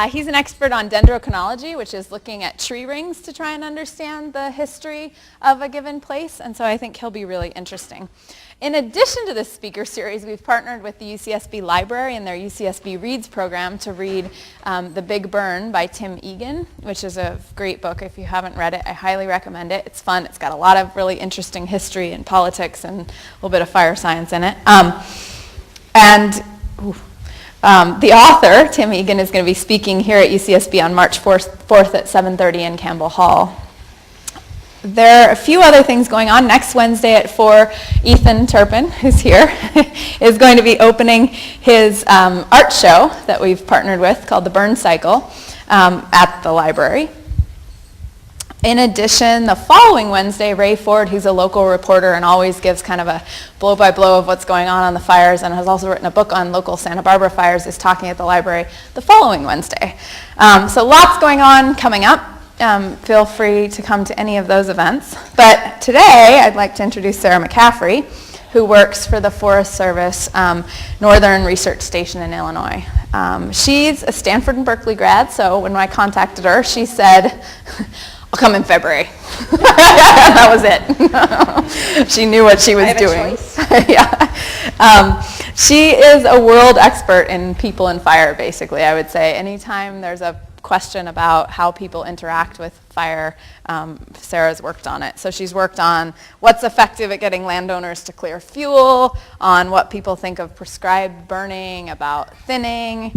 He's an expert on dendrochronology, which is looking at tree rings to try and understand the history of a given place, and so I think he'll be really interesting. In addition to this speaker series, we've partnered with the UCSB Library and their UCSB Reads program to read The Big Burn by Tim Egan, which is a great book. If you haven't read it, I highly recommend it. It's fun. It's got a lot of really interesting history and politics and a little bit of fire science in it. The author, Tim Egan, is going to be speaking here at UCSB on March 4th at 7:30 in Campbell Hall. There are a few other things going on. Next Wednesday at 4, Ethan Turpin, who's here, is going to be opening his art show that we've partnered with called The Burn Cycle at the library. In addition, the following Wednesday, Ray Ford, who's a local reporter and always gives kind of a blow-by-blow of what's going on the fires and has also written a book on local Santa Barbara fires, is talking at the library the following Wednesday. So lots going on coming up. Feel free to come to any of those events. But today, I'd like to introduce Sarah McCaffrey, who works for the Forest Service Northern Research Station in Illinois. She's a Stanford and Berkeley grad, so when I contacted her, she said, I'll come in February. That was it. She knew what she was doing. Yeah. She is a world expert in people and fire, basically, I would say. Anytime there's a question about how people interact with fire, Sarah's worked on it. So she's worked on what's effective at getting landowners to clear fuel, on what people think of prescribed burning, about thinning.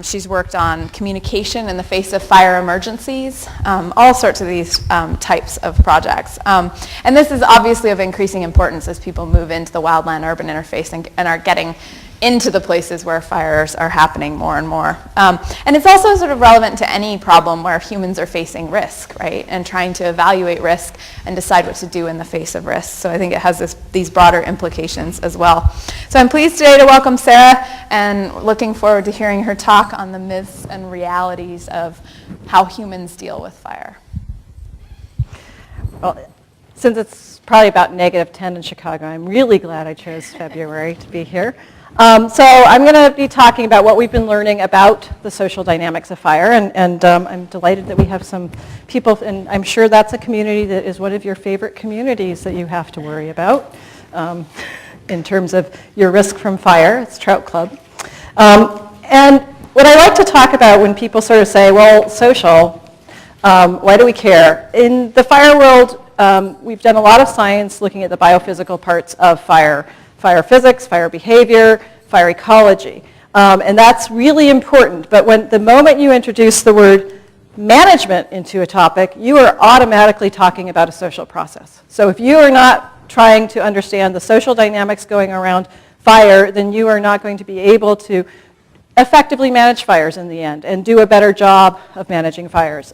She's worked on communication in the face of fire emergencies, all sorts of these types of projects. And this is obviously of increasing importance as people move into the wildland-urban interface and are getting into the places where fires are happening more and more. And it's also sort of relevant to any problem where humans are facing risk, right? And trying to evaluate risk and decide what to do in the face of risk. So I think it has these broader implications as well. So I'm pleased today to welcome Sarah and looking forward to hearing her talk on the myths and realities of how humans deal with fire. Well, since it's probably about -10 in Chicago, I'm really glad I chose February to be here. So I'm going to be talking about what we've been learning about the social dynamics of fire, and I'm delighted that we have some people, and I'm sure that's a community that is one of your favorite communities that you have to worry about in terms of your risk from fire. It's Trout Club. And what I like to talk about when people sort of say, well, social, why do we care? In the fire world, we've done a lot of science looking at the biophysical parts of fire. Fire physics, fire behavior, fire ecology. And that's really important. But the moment you introduce the word management into a topic, you are automatically talking about a social process. So if you are not trying to understand the social dynamics going around fire, then you are not going to be able to effectively manage fires in the end and do a better job of managing fires.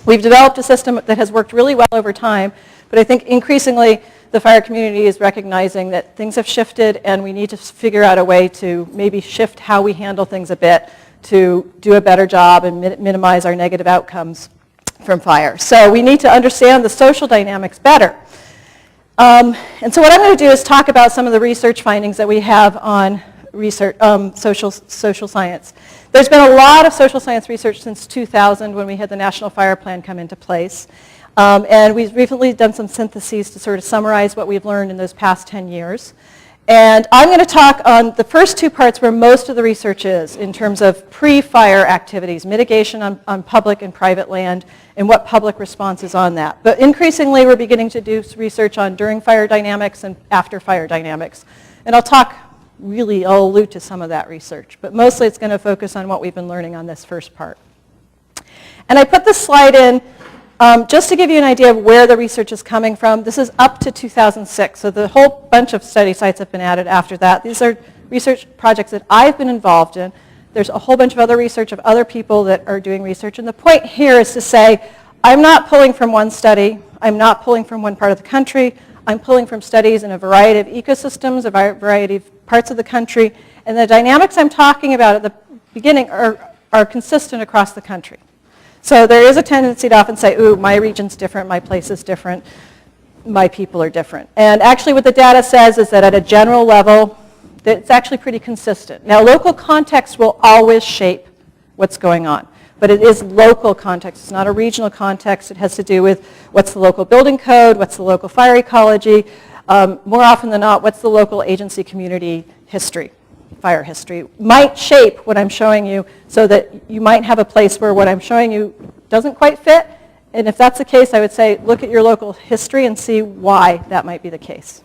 We've developed a system that has worked really well over time, but I think increasingly the fire community is recognizing that things have shifted and we need to figure out a way to maybe shift how we handle things a bit to do a better job and minimize our negative outcomes from fire. So we need to understand the social dynamics better. And so what I'm going to do is talk about some of the research findings that we have on research, social science. There's been a lot of social science research since 2000 when we had the National Fire Plan come into place. And we've recently done some syntheses to sort of summarize what we've learned in those past 10 years. And I'm going to talk on the first two parts where most of the research is in terms of pre-fire activities, mitigation on public and private land, and what public response is on that. But increasingly, we're beginning to do research on during fire dynamics and after fire dynamics. And I'll allude to some of that research. But mostly it's going to focus on what we've been learning on this first part. And I put this slide in just to give you an idea of where the research is coming from. This is up to 2006, so the whole bunch of study sites have been added after that. These are research projects that I've been involved in. There's a whole bunch of other research of other people that are doing research, and the point here is to say, I'm not pulling from one study, I'm not pulling from one part of the country, I'm pulling from studies in a variety of ecosystems, a variety of parts of the country, and the dynamics I'm talking about at the beginning are consistent across the country. So there is a tendency to often say, ooh, my region's different, my place is different, my people are different. And actually what the data says is that at a general level, it's actually pretty consistent. Now local context will always shape what's going on. But it is local context. It's not a regional context. It has to do with what's the local building code, what's the local fire ecology. More often than not, what's the local agency community history, fire history. Might shape what I'm showing you so that you might have a place where what I'm showing you doesn't quite fit. And if that's the case, I would say look at your local history and see why that might be the case.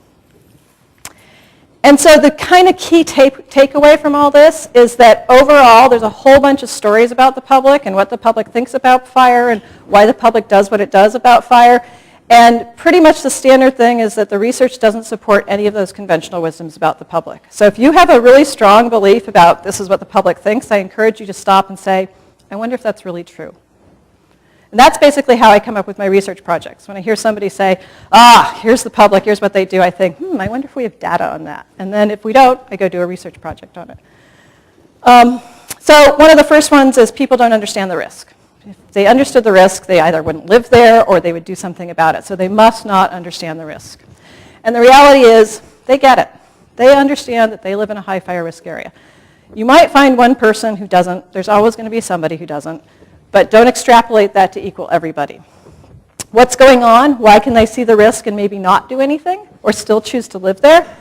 And so the kind of key takeaway from all this is that overall there's a whole bunch of stories about the public and what the public thinks about fire and why the public does what it does about fire. And pretty much the standard thing is that the research doesn't support any of those conventional wisdoms about the public. So if you have a really strong belief about this is what the public thinks, I encourage you to stop and say, I wonder if that's really true. And that's basically how I come up with my research projects. When I hear somebody say, here's the public, here's what they do, I think, I wonder if we have data on that. And then if we don't, I go do a research project on it. So one of the first ones is people don't understand the risk. If they understood the risk, they either wouldn't live there or they would do something about it. So they must not understand the risk. And the reality is they get it. They understand that they live in a high fire risk area. You might find one person who doesn't. There's always going to be somebody who doesn't. But don't extrapolate that to equal everybody. What's going on? Why can they see the risk and maybe not do anything or still choose to live there?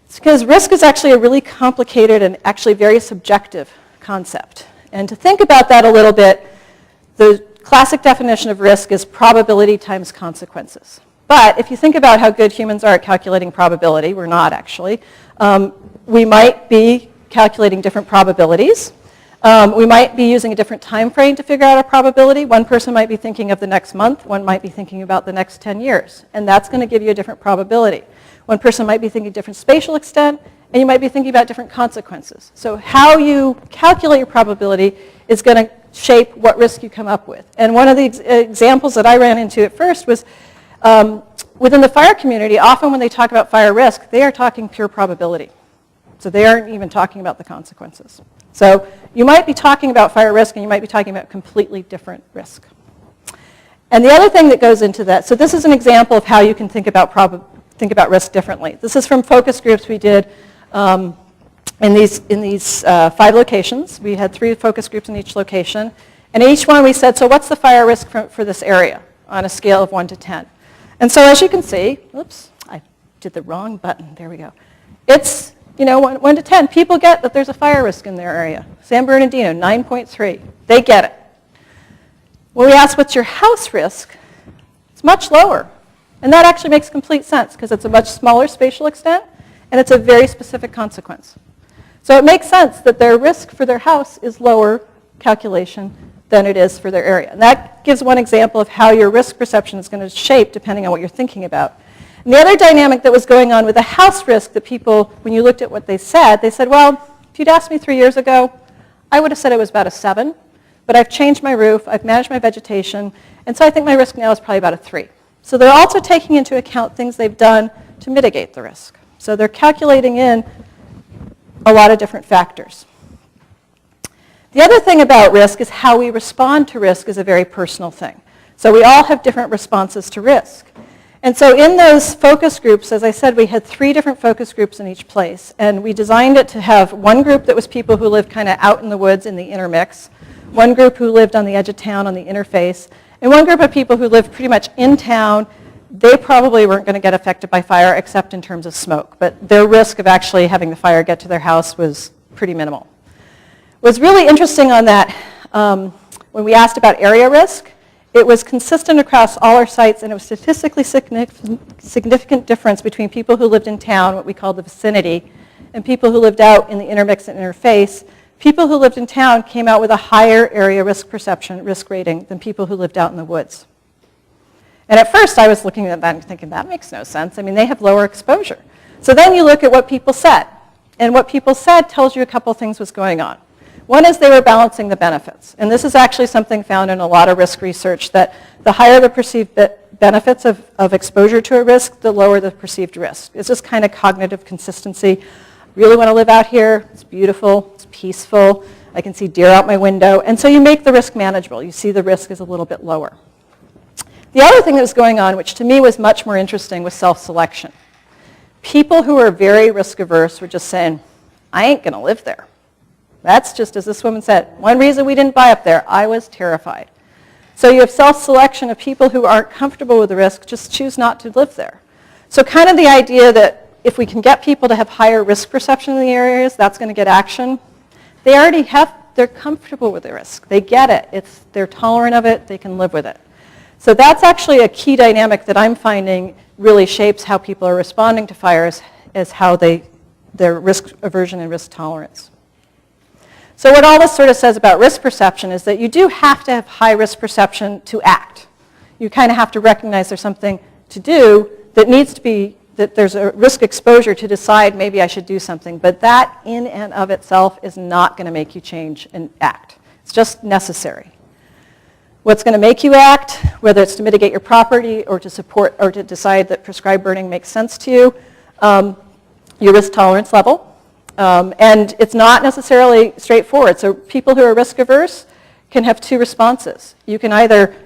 It's because risk is actually a really complicated and actually very subjective concept. And to think about that a little bit, the classic definition of risk is probability times consequences. But if you think about how good humans are at calculating probability, we're not actually, we might be calculating different probabilities. We might be using a different time frame to figure out a probability. One person might be thinking of the next month. One might be thinking about the next 10 years. And that's going to give you a different probability. One person might be thinking different spatial extent, and you might be thinking about different consequences. So how you calculate your probability is going to shape what risk you come up with. And one of the examples that I ran into at first was within the fire community, often when they talk about fire risk, they are talking pure probability. So they aren't even talking about the consequences. So you might be talking about fire risk and you might be talking about completely different risk. And the other thing that goes into that, so this is an example of how you can think about risk differently. This is from focus groups we did in these 5 locations. We had 3 focus groups in each location. And each one we said, so what's the fire risk for this area on a scale of 1 to 10? And so as you can see, oops, I did the wrong button. There we go. It's 1 to 10, people get that there's a fire risk in their area. San Bernardino, 9.3. They get it. When we ask what's your house risk, it's much lower. And that actually makes complete sense because it's a much smaller spatial extent and it's a very specific consequence. So it makes sense that their risk for their house is lower calculation than it is for their area. And that gives one example of how your risk perception is going to shape depending on what you're thinking about. And the other dynamic that was going on with the house risk that people, when you looked at what they said, well, if you'd asked me 3 years ago, I would have said it was about a 7, but I've changed my roof, I've managed my vegetation, and so I think my risk now is probably about a 3. So they're also taking into account things they've done to mitigate the risk. So they're calculating in a lot of different factors. The other thing about risk is how we respond to risk is a very personal thing. So we all have different responses to risk. And so in those focus groups, as I said, we had 3 different focus groups in each place. And we designed it to have one group that was people who lived kind of out in the woods in the intermix, one group who lived on the edge of town on the interface, and one group of people who lived pretty much in town. They probably weren't going to get affected by fire except in terms of smoke. But their risk of actually having the fire get to their house was pretty minimal. What's really interesting on that, when we asked about area risk, it was consistent across all our sites, and it was statistically significant difference between people who lived in town, what we call the vicinity, and people who lived out in the intermix and interface. People who lived in town came out with a higher area risk perception, risk rating, than people who lived out in the woods. And at first I was looking at that and thinking, that makes no sense. I mean, they have lower exposure. So then you look at what people said. And what people said tells you a couple things was going on. One is they were balancing the benefits. And this is actually something found in a lot of risk research, that the higher the perceived benefits of exposure to a risk, the lower the perceived risk. It's just kind of cognitive consistency. Really want to live out here. It's beautiful. It's peaceful. I can see deer out my window. And so you make the risk manageable. You see the risk is a little bit lower. The other thing that was going on, which to me was much more interesting, was self-selection. People who are very risk averse were just saying, I ain't going to live there. That's just, as this woman said, one reason we didn't buy up there. I was terrified. So you have self-selection of people who aren't comfortable with the risk, just choose not to live there. So kind of the idea that if we can get people to have higher risk perception in the areas, that's going to get action. They already they're comfortable with the risk. They get it. They're tolerant of it. They can live with it. So that's actually a key dynamic that I'm finding really shapes how people are responding to fires, is how their risk aversion and risk tolerance. So what all this sort of says about risk perception is that you do have to have high risk perception to act. You kind of have to recognize there's something to do that needs to be, that there's a risk exposure to decide maybe I should do something. But that in and of itself is not going to make you change and act. It's just necessary. What's going to make you act, whether it's to mitigate your property or to support or to decide that prescribed burning makes sense to you, your risk tolerance level. And it's not necessarily straightforward. So people who are risk averse can have two responses. You can either,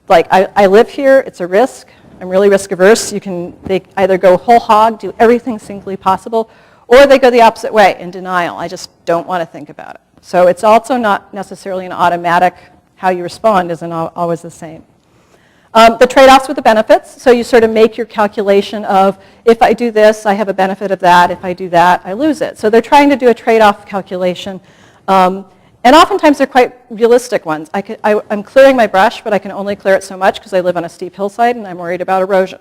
like, I live here, it's a risk, I'm really risk averse. They either go whole hog, do everything singly possible, or they go the opposite way, in denial. I just don't want to think about it. So it's also not necessarily an automatic, how you respond isn't always the same. The trade-offs with the benefits, so you sort of make your calculation of, if I do this, I have a benefit of that. If I do that, I lose it. So they're trying to do a trade-off calculation. And oftentimes they're quite realistic ones. I'm clearing my brush, but I can only clear it so much because I live on a steep hillside and I'm worried about erosion.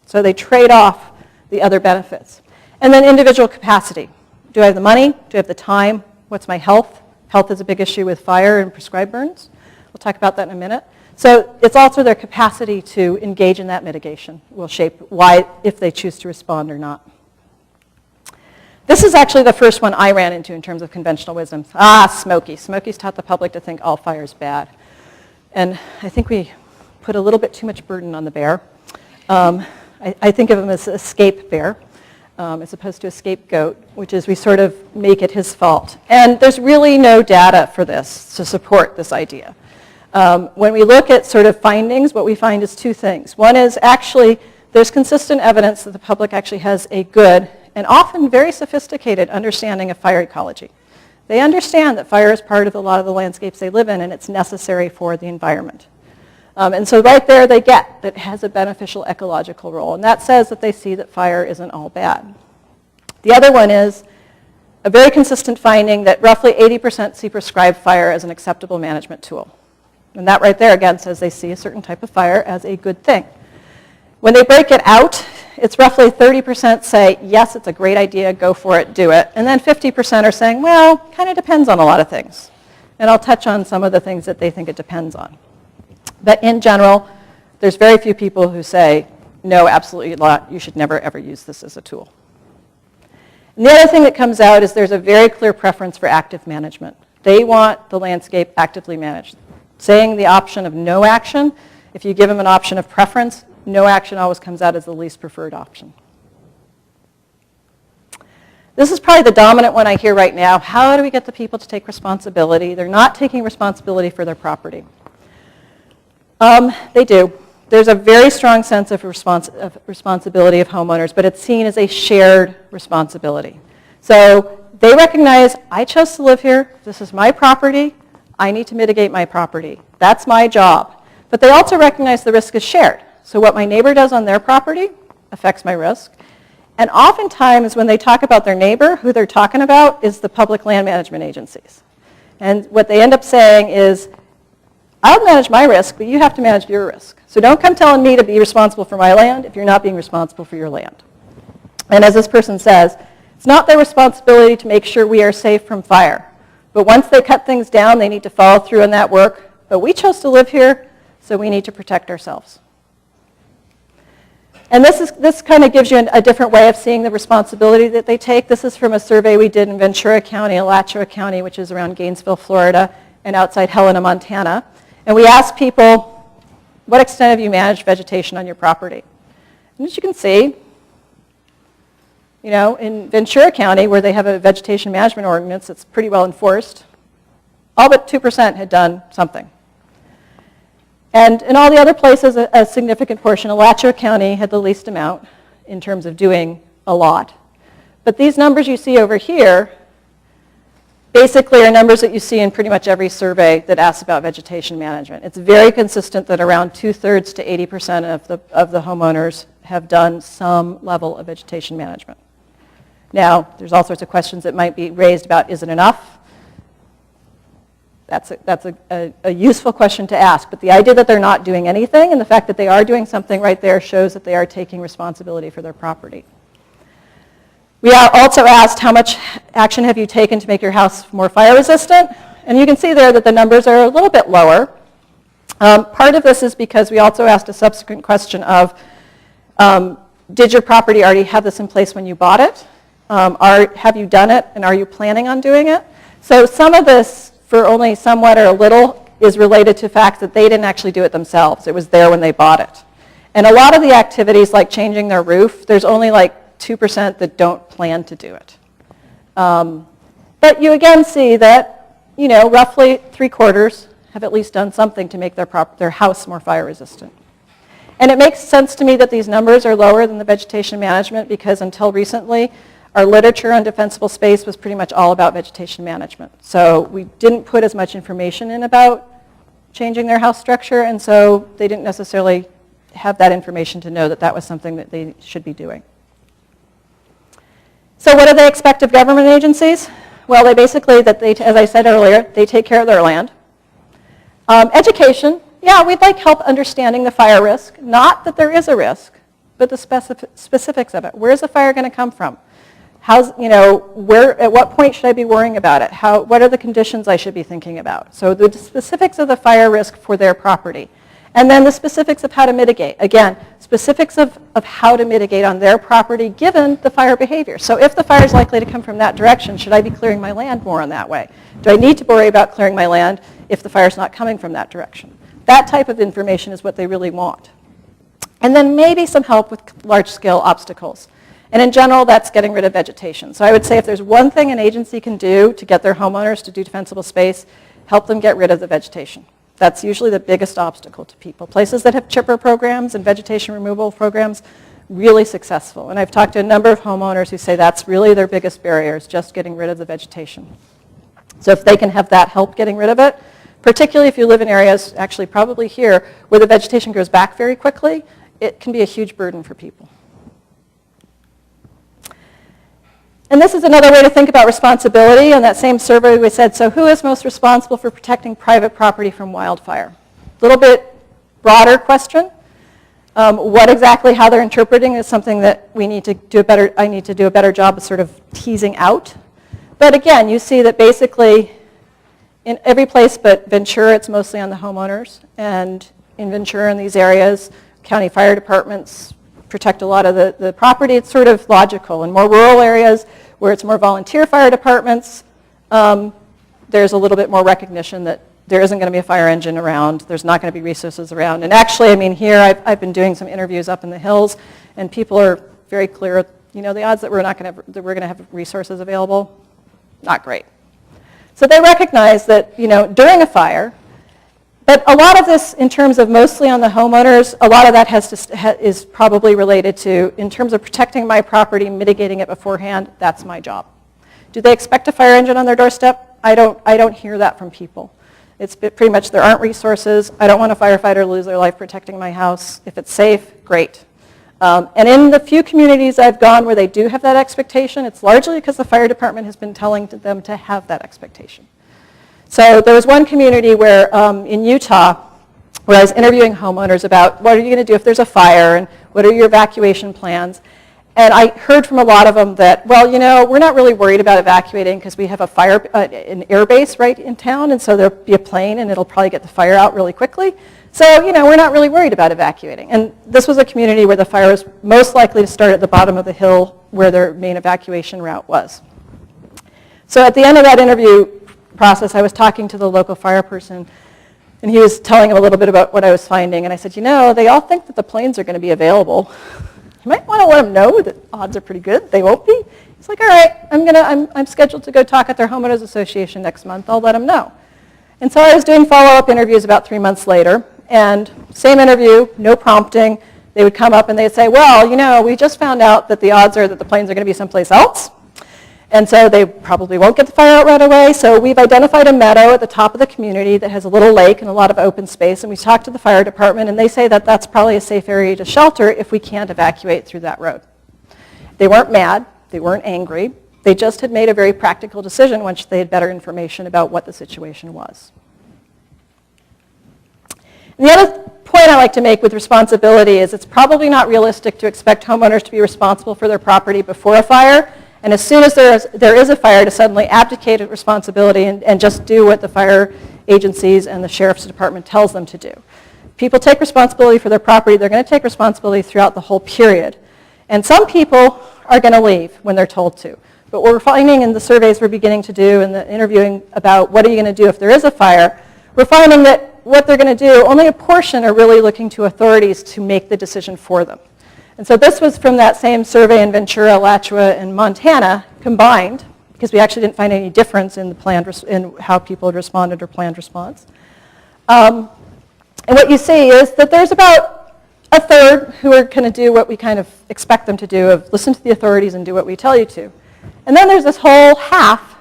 So they trade off the other benefits. And then individual capacity. Do I have the money? Do I have the time? What's my health? Health is a big issue with fire and prescribed burns. We'll talk about that in a minute. So it's also their capacity to engage in that mitigation will shape why, if they choose to respond or not. This is actually the first one I ran into in terms of conventional wisdom. Smokey. Smokey's taught the public to think all fire is bad. And I think we put a little bit too much burden on the bear. I think of him as escape bear, as opposed to a scapegoat, which is we sort of make it his fault. And there's really no data for this to support this idea. When we look at sort of findings, what we find is two things. One is actually there's consistent evidence that the public actually has a good and often very sophisticated understanding of fire ecology. They understand that fire is part of a lot of the landscapes they live in and it's necessary for the environment. And so right there they get that it has a beneficial ecological role. And that says that they see that fire isn't all bad. The other one is a very consistent finding that roughly 80% see prescribed fire as an acceptable management tool. And that right there, again, says they see a certain type of fire as a good thing. When they break it out, it's roughly 30% say, yes, it's a great idea, go for it, do it. And then 50% are saying, well, kind of depends on a lot of things. And I'll touch on some of the things that they think it depends on. But in general, there's very few people who say, no, absolutely not, you should never, ever use this as a tool. And the other thing that comes out is there's a very clear preference for active management. They want the landscape actively managed. Saying the option of no action, if you give them an option of preference, no action always comes out as the least preferred option. This is probably the dominant one I hear right now. How do we get the people to take responsibility? They're not taking responsibility for their property. They do. There's a very strong sense of responsibility of homeowners, but it's seen as a shared responsibility. So they recognize, I chose to live here. This is my property. I need to mitigate my property. That's my job. But they also recognize the risk is shared. So what my neighbor does on their property affects my risk. And oftentimes when they talk about their neighbor, who they're talking about is the public land management agencies. And what they end up saying is, I'll manage my risk, but you have to manage your risk. So don't come telling me to be responsible for my land if you're not being responsible for your land. And as this person says, it's not their responsibility to make sure we are safe from fire. But once they cut things down, they need to follow through on that work. But we chose to live here, so we need to protect ourselves. And this kind of gives you a different way of seeing the responsibility that they take. This is from a survey we did in Ventura County, Alachua County, which is around Gainesville, Florida, and outside Helena, Montana. And we asked people, what extent have you managed vegetation on your property? And as you can see, you know, in Ventura County, where they have a vegetation management ordinance that's pretty well enforced, all but 2% had done something. And in all the other places, a significant portion. Alachua County had the least amount in terms of doing a lot. But these numbers you see over here basically are numbers that you see in pretty much every survey that asks about vegetation management. It's very consistent that around 2/3 to 80% of the homeowners have done some level of vegetation management. Now, there's all sorts of questions that might be raised about, is it enough? That's a useful question to ask, but the idea that they're not doing anything and the fact that they are doing something right there shows that they are taking responsibility for their property. We also asked, how much action have you taken to make your house more fire resistant? And you can see there that the numbers are a little bit lower. Part of this is because we also asked a subsequent question of, did your property already have this in place when you bought it? Have you done it, and are you planning on doing it? So some of this, for only somewhat or a little, is related to the fact that they didn't actually do it themselves. It was there when they bought it. And a lot of the activities, like changing their roof, there's only like 2% that don't plan to do it. But you again see that, roughly 3/4 have at least done something to make their house more fire resistant. And it makes sense to me that these numbers are lower than the vegetation management because until recently, our literature on defensible space was pretty much all about vegetation management. So we didn't put as much information in about changing their house structure, and so they didn't necessarily have that information to know that that was something that they should be doing. So what do they expect of government agencies? Well, they basically, as I said earlier, they take care of their land. Education, yeah, we'd like help understanding the fire risk. Not that there is a risk, but the specifics of it. Where's the fire going to come from? At what point should I be worrying about it? What are the conditions I should be thinking about? So the specifics of the fire risk for their property. And then the specifics of how to mitigate. Again, specifics of how to mitigate on their property given the fire behavior. So if the fire is likely to come from that direction, should I be clearing my land more in that way? Do I need to worry about clearing my land if the fire is not coming from that direction? That type of information is what they really want. And then maybe some help with large-scale obstacles. And in general, that's getting rid of vegetation. So I would say if there's one thing an agency can do to get their homeowners to do defensible space, help them get rid of the vegetation. That's usually the biggest obstacle to people. Places that have chipper programs and vegetation removal programs, really successful. And I've talked to a number of homeowners who say that's really their biggest barrier, is just getting rid of the vegetation. So if they can have that help getting rid of it, particularly if you live in areas, actually probably here, where the vegetation grows back very quickly, it can be a huge burden for people. And this is another way to think about responsibility. On that same survey, we said, so who is most responsible for protecting private property from wildfire? A little bit broader question. What exactly, how they're interpreting is something that we need to do I need to do a better job of sort of teasing out. But again, you see that basically in every place but Ventura, it's mostly on the homeowners. And in Ventura, in these areas, county fire departments protect a lot of the property. It's sort of logical. In more rural areas where it's more volunteer fire departments, there's a little bit more recognition that there isn't going to be a fire engine around. There's not going to be resources around. And actually, I mean, here I've been doing some interviews up in the hills, and people are very clear. The odds that we're going to have resources available, not great. So they recognize that during a fire. But a lot of this, in terms of mostly on the homeowners, a lot of that is probably related to, in terms of protecting my property, mitigating it beforehand, that's my job. Do they expect a fire engine on their doorstep? I don't hear that from people. It's pretty much there aren't resources. I don't want a firefighter to lose their life protecting my house. If it's safe, great. And in the few communities I've gone where they do have that expectation, it's largely because the fire department has been telling them to have that expectation. So there was one community where in Utah where I was interviewing homeowners about what are you going to do if there's a fire and what are your evacuation plans. And I heard from a lot of them that, well, we're not really worried about evacuating because we have an air base right in town, and so there'll be a plane and it'll probably get the fire out really quickly. So, we're not really worried about evacuating. And this was a community where the fire was most likely to start at the bottom of the hill where their main evacuation route was. So at the end of that interview process, I was talking to the local fire person, and he was telling him a little bit about what I was finding. And I said, they all think that the planes are going to be available. You might want to let them know that odds are pretty good. They won't be. He's like, all right, I'm scheduled to go talk at their homeowners association next month. I'll let them know. And so I was doing follow-up interviews about 3 months later, and same interview, no prompting. They would come up and they'd say, well, we just found out that the odds are that the planes are going to be someplace else. And so they probably won't get the fire out right away. So we've identified a meadow at the top of the community that has a little lake and a lot of open space. And we talked to the fire department, and they say that that's probably a safe area to shelter if we can't evacuate through that road. They weren't mad. They weren't angry. They just had made a very practical decision once they had better information about what the situation was. And the other point I like to make with responsibility is it's probably not realistic to expect homeowners to be responsible for their property before a fire, and as soon as there is a fire to suddenly abdicate responsibility and just do what the fire agencies and the sheriff's department tells them to do. People take responsibility for their property. They're going to take responsibility throughout the whole period. And some people are going to leave when they're told to. But what we're finding in the surveys we're beginning to do and the interviewing about what are you going to do if there is a fire, we're finding that what they're going to do, only a portion are really looking to authorities to make the decision for them. And so this was from that same survey in Ventura, Alachua, and Montana combined, because we actually didn't find any difference in in how people had responded or planned response. And what you see is that there's about a third who are going to do what we kind of expect them to do, of listen to the authorities and do what we tell you to. And then there's this whole half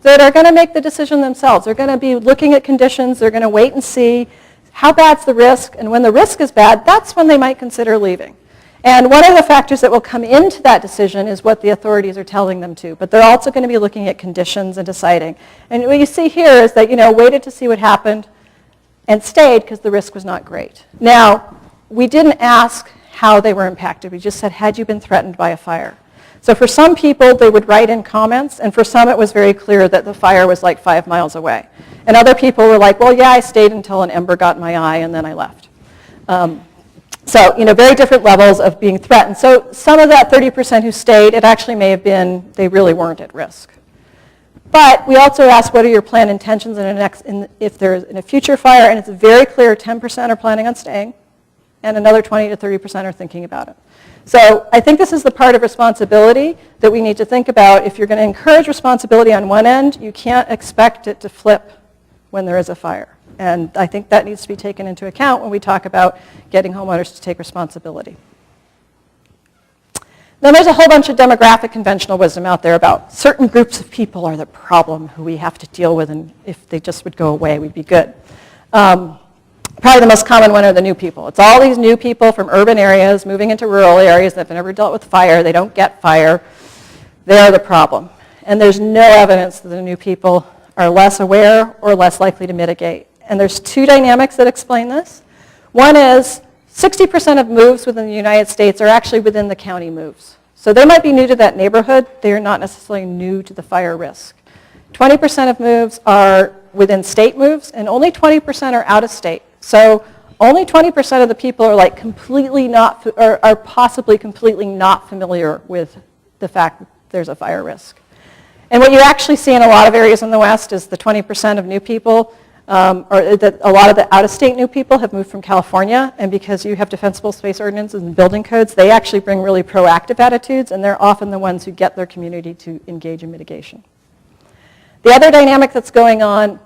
that are going to make the decision themselves. They're going to be looking at conditions. They're going to wait and see how bad's the risk. And when the risk is bad, that's when they might consider leaving. And one of the factors that will come into that decision is what the authorities are telling them to. But they're also going to be looking at conditions and deciding. And what you see here is that, waited to see what happened and stayed because the risk was not great. Now, we didn't ask how they were impacted. We just said, had you been threatened by a fire? So for some people, they would write in comments, and for some it was very clear that the fire was like 5 miles away. And other people were like, well, yeah, I stayed until an ember got in my eye, and then I left. So, very different levels of being threatened. So some of that 30% who stayed, it actually may have been they really weren't at risk. But we also asked, what are your planned intentions if there's in a future fire? And it's very clear 10% are planning on staying, and another 20 to 30% are thinking about it. So I think this is the part of responsibility that we need to think about. If you're going to encourage responsibility on one end, you can't expect it to flip when there is a fire. And I think that needs to be taken into account when we talk about getting homeowners to take responsibility. Then there's a whole bunch of demographic conventional wisdom out there about certain groups of people are the problem who we have to deal with, and if they just would go away, we'd be good. Probably the most common one are the new people. It's all these new people from urban areas moving into rural areas that have never dealt with fire. They don't get fire. They're the problem. And there's no evidence that the new people are less aware or less likely to mitigate. And there's two dynamics that explain this. One is 60% of moves within the United States are actually within the county moves. So they might be new to that neighborhood. They are not necessarily new to the fire risk. 20% of moves are within state moves, and only 20% are out of state. So only 20% of the people are like completely not, or are possibly completely not familiar with the fact that there's a fire risk. And what you actually see in a lot of areas in the West is the 20% of new people, or that a lot of the out-of-state new people have moved from California, and because you have defensible space ordinances and building codes, they actually bring really proactive attitudes, and they're often the ones who get their community to engage in mitigation. The other dynamic that's going on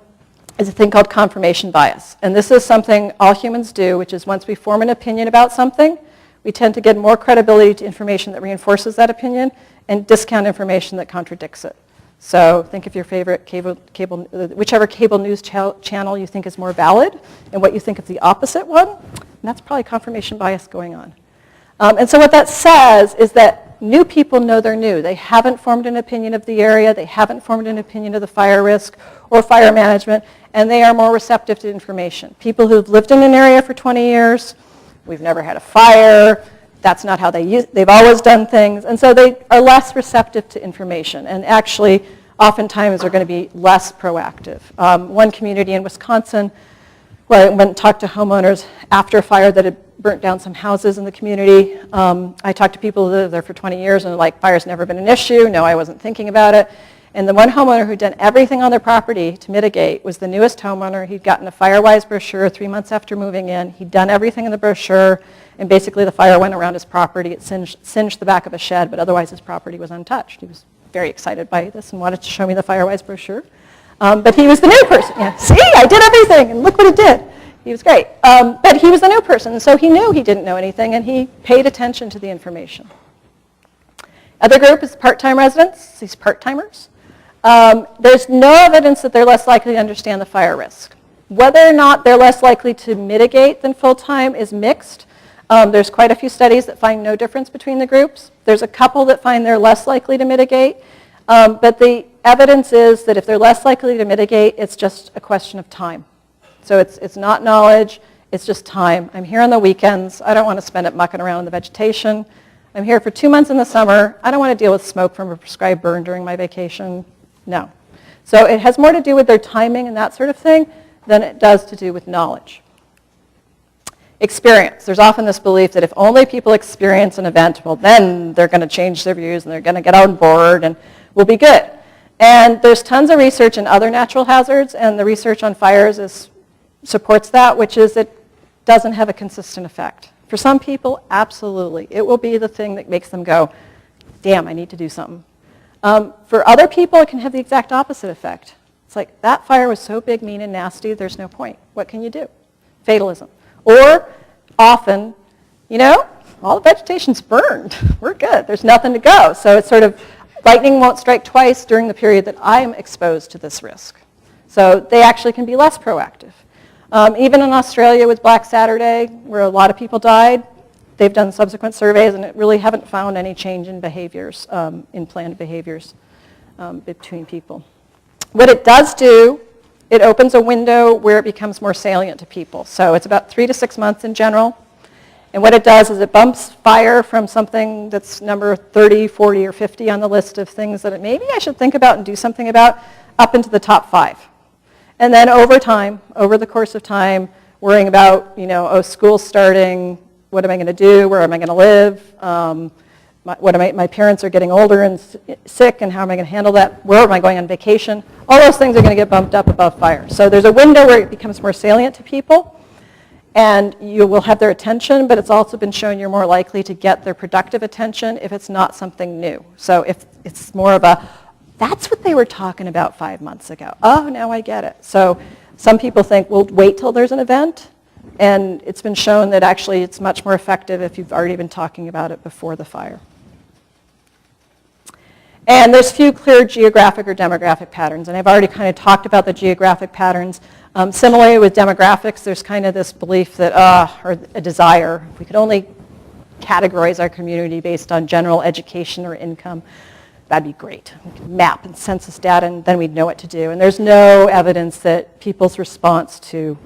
is a thing called confirmation bias. And this is something all humans do, which is once we form an opinion about something, we tend to give more credibility to information that reinforces that opinion and discount information that contradicts it. So think of your favorite whichever cable news channel you think is more valid and what you think of the opposite one, and that's probably confirmation bias going on. And so what that says is that new people know they're new. They haven't formed an opinion of the area. They haven't formed an opinion of the fire risk or fire management, and they are more receptive to information. People who've lived in an area for 20 years, we've never had a fire, that's not how they've always done things, and so they are less receptive to information, and actually oftentimes are going to be less proactive. One community in Wisconsin, where I went and talked to homeowners after a fire that had burnt down some houses in the community. I talked to people who lived there for 20 years and they're like, fire's never been an issue. No, I wasn't thinking about it. And the one homeowner who'd done everything on their property to mitigate was the newest homeowner. He'd gotten a FireWise brochure 3 months after moving in. He'd done everything in the brochure, and basically the fire went around his property. It singed the back of a shed, but otherwise his property was untouched. He was very excited by this and wanted to show me the FireWise brochure. But he was the new person. Yeah, see, I did everything, and look what it did. He was great. But he was the new person, so he knew he didn't know anything, and he paid attention to the information. Other group is part-time residents, these part-timers. There's no evidence that they're less likely to understand the fire risk. Whether or not they're less likely to mitigate than full-time is mixed. There's quite a few studies that find no difference between the groups. There's a couple that find they're less likely to mitigate. But the evidence is that if they're less likely to mitigate, it's just a question of time. So it's not knowledge, it's just time. I'm here on the weekends. I don't want to spend it mucking around in the vegetation. I'm here for 2 months in the summer. I don't want to deal with smoke from a prescribed burn during my vacation. No. So it has more to do with their timing and that sort of thing than it does to do with knowledge. Experience. There's often this belief that if only people experience an event, well, then they're going to change their views and they're going to get on board and we'll be good. And there's tons of research in other natural hazards, and the research on fires supports that, which is it doesn't have a consistent effect. For some people, absolutely. It will be the thing that makes them go, damn, I need to do something. For other people, it can have the exact opposite effect. It's like, that fire was so big, mean, and nasty, there's no point. What can you do? Fatalism. Or often, all the vegetation's burned. We're good. There's nothing to go. So it's sort of, lightning won't strike twice during the period that I'm exposed to this risk. So they actually can be less proactive. Even in Australia with Black Saturday, where a lot of people died, they've done subsequent surveys and it really haven't found any change in behaviors, in planned behaviors between people. What it does do, it opens a window where it becomes more salient to people. So it's about 3 to 6 months in general. And what it does is it bumps fire from something that's number 30, 40, or 50 on the list of things that maybe I should think about and do something about, up into the top 5. And then over time, over the course of time, worrying about, school's starting, what am I going to do, where am I going to live, my parents are getting older and sick, and how am I going to handle that, where am I going on vacation, all those things are going to get bumped up above fire. So there's a window where it becomes more salient to people, and you will have their attention, but it's also been shown you're more likely to get their productive attention if it's not something new. So if it's more of a, that's what they were talking about 5 months ago. Oh, now I get it. So some people think, well, wait till there's an event. And it's been shown that actually it's much more effective if you've already been talking about it before the fire. And there's few clear geographic or demographic patterns. And I've already kind of talked about the geographic patterns. Similarly with demographics, there's kind of this belief that, or a desire, if we could only categorize our community based on general education or income, that'd be great. We could map and census data, and then we'd know what to do. And there's no evidence that people's response to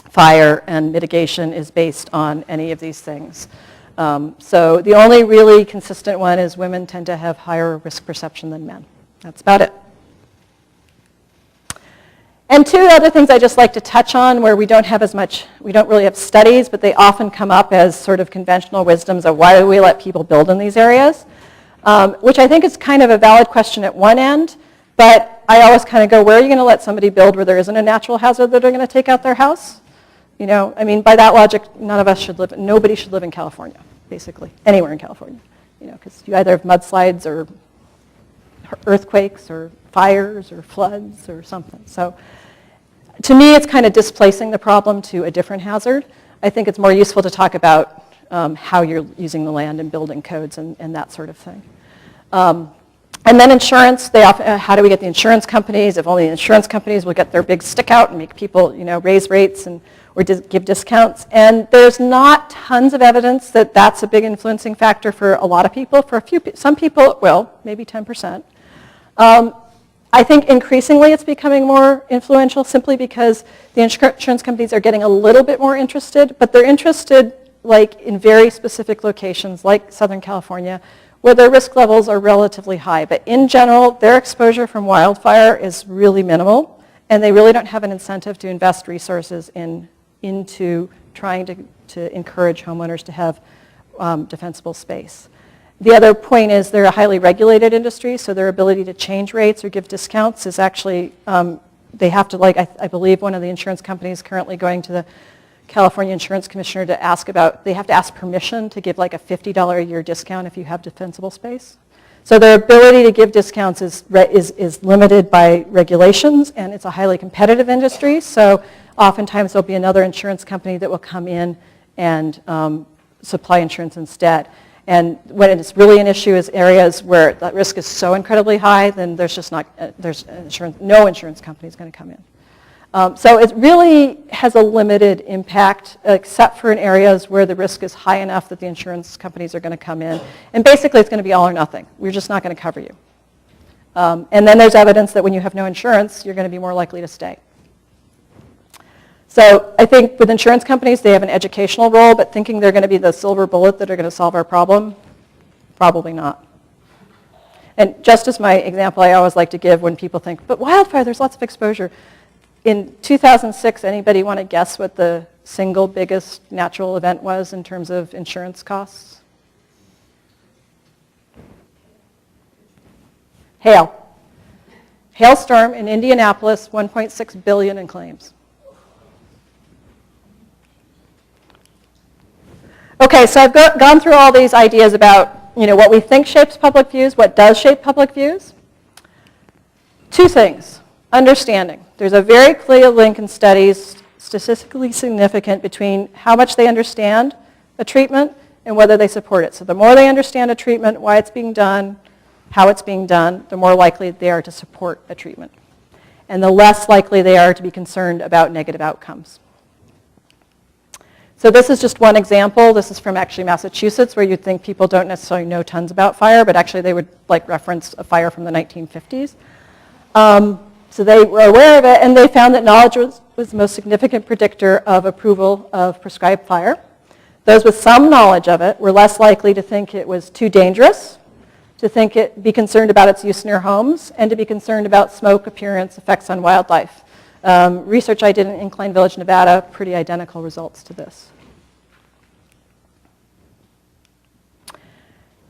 fire and mitigation is based on any of these things. So the only really consistent one is women tend to have higher risk perception than men. That's about it. And 2 other things I just like to touch on where we don't really have studies, but they often come up as sort of conventional wisdoms of why do we let people build in these areas. Which I think is kind of a valid question at one end, but I always kind of go, where are you going to let somebody build where there isn't a natural hazard that are going to take out their house? By that logic, nobody should live in California, basically, anywhere in California, because you either have mudslides or earthquakes or fires or floods or something. So to me, it's kind of displacing the problem to a different hazard. I think it's more useful to talk about how you're using the land and building codes and that sort of thing. And then insurance, how do we get the insurance companies? If only the insurance companies will get their big stick out and make people, raise rates or give discounts. And there's not tons of evidence that that's a big influencing factor for a lot of people. For some people it will, maybe 10%. I think increasingly it's becoming more influential simply because the insurance companies are getting a little bit more interested, but they're interested in very specific locations like Southern California where their risk levels are relatively high. But in general, their exposure from wildfire is really minimal, and they really don't have an incentive to invest resources into trying to encourage homeowners to have defensible space. The other point is they're a highly regulated industry, so their ability to change rates or give discounts is actually, they have to, I believe one of the insurance companies currently going to the California Insurance Commissioner to ask about, they have to ask permission to give a $50 a year discount if you have defensible space. So their ability to give discounts is limited by regulations, and it's a highly competitive industry, so oftentimes there'll be another insurance company that will come in and supply insurance instead. And when it's really an issue is areas where that risk is so incredibly high, then there's just not, no insurance company is going to come in. So it really has a limited impact, except for in areas where the risk is high enough that the insurance companies are going to come in. And basically, it's going to be all or nothing. We're just not going to cover you. And then there's evidence that when you have no insurance, you're going to be more likely to stay. So I think with insurance companies, they have an educational role, but thinking they're going to be the silver bullet that are going to solve our problem, probably not. And just as my example I always like to give when people think, but wildfire, there's lots of exposure. In 2006, anybody want to guess what the single biggest natural event was in terms of insurance costs? Hail. Hailstorm in Indianapolis, $1.6 billion in claims. Okay, so I've gone through all these ideas about what we think shapes public views, what does shape public views. Two things. Understanding. There's a very clear link in studies, statistically significant, between how much they understand a treatment and whether they support it. So the more they understand a treatment, why it's being done, how it's being done, the more likely they are to support a treatment. And the less likely they are to be concerned about negative outcomes. So this is just one example. This is from actually Massachusetts, where you'd think people don't necessarily know tons about fire, but actually they would reference a fire from the 1950s. So they were aware of it, and they found that knowledge was the most significant predictor of approval of prescribed fire. Those with some knowledge of it were less likely to think it was too dangerous, to be concerned about its use in their homes, and to be concerned about smoke, appearance, effects on wildlife. Research I did in Incline Village, Nevada, pretty identical results to this.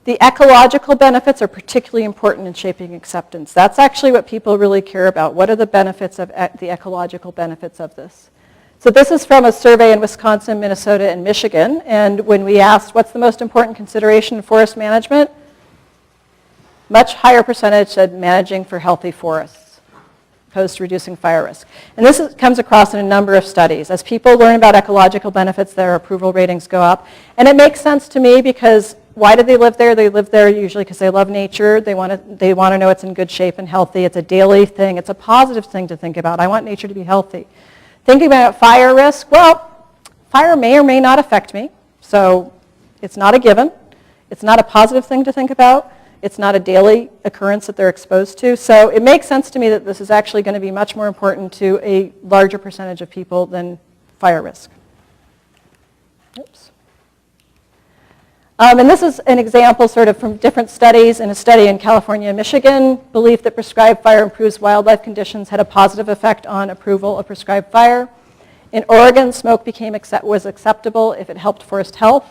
The ecological benefits are particularly important in shaping acceptance. That's actually what people really care about. What are the benefits of the ecological benefits of this? So this is from a survey in Wisconsin, Minnesota, and Michigan. And when we asked what's the most important consideration in forest management, much higher percentage said managing for healthy forests, opposed to reducing fire risk. And this comes across in a number of studies. As people learn about ecological benefits, their approval ratings go up. And it makes sense to me because why do they live there? They live there usually because they love nature. They want to know it's in good shape and healthy. It's a daily thing. It's a positive thing to think about. I want nature to be healthy. Thinking about fire risk, well, fire may or may not affect me. So it's not a given. It's not a positive thing to think about. It's not a daily occurrence that they're exposed to. So it makes sense to me that this is actually going to be much more important to a larger percentage of people than fire risk. Oops. And this is an example sort of from different studies. In a study in California and Michigan, belief that prescribed fire improves wildlife conditions had a positive effect on approval of prescribed fire. In Oregon, smoke was acceptable if it helped forest health.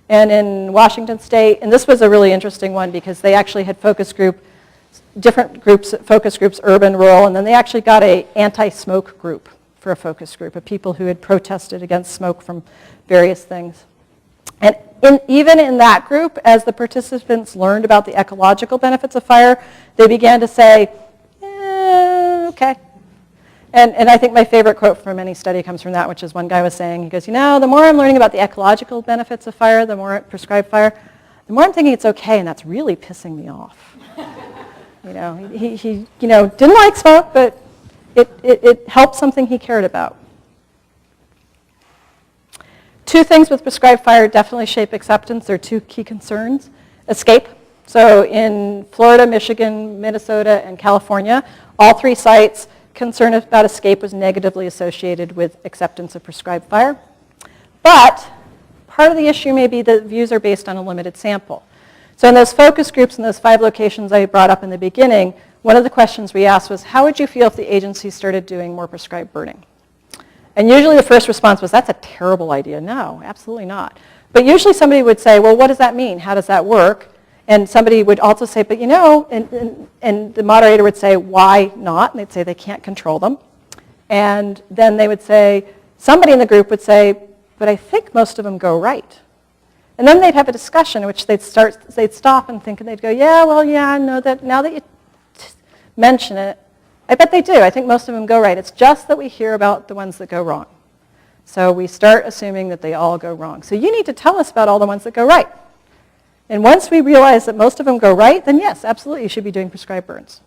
And in Washington State, and this was a really interesting one because they actually had different groups, focus groups, urban, rural, and then they actually got an anti-smoke group for a focus group of people who had protested against smoke from various things. And even in that group, as the participants learned about the ecological benefits of fire, they began to say, okay. And I think my favorite quote from any study comes from that, which is one guy was saying, he goes, the more I'm learning about the ecological benefits of fire, the more prescribed fire, the more I'm thinking it's okay, and that's really pissing me off. He didn't like smoke, but it helped something he cared about. Two things with prescribed fire definitely shape acceptance. There are two key concerns. Escape. So in Florida, Michigan, Minnesota, and California, all three sites, concern about escape was negatively associated with acceptance of prescribed fire. But part of the issue may be that views are based on a limited sample. So in those focus groups in those 5 locations I brought up in the beginning, one of the questions we asked was, how would you feel if the agency started doing more prescribed burning? And usually the first response was, that's a terrible idea. No, absolutely not. But usually somebody would say, well, what does that mean? How does that work? And somebody would also say, but and the moderator would say, why not? And they'd say they can't control them. And then they would say, somebody in the group would say, but I think most of them go right. And then they'd have a discussion in which they'd stop and think, and they'd go, I know that now that you mention it, I bet they do. I think most of them go right. It's just that we hear about the ones that go wrong. So we start assuming that they all go wrong. So you need to tell us about all the ones that go right. And once we realize that most of them go right, then yes, absolutely, you should be doing prescribed burns.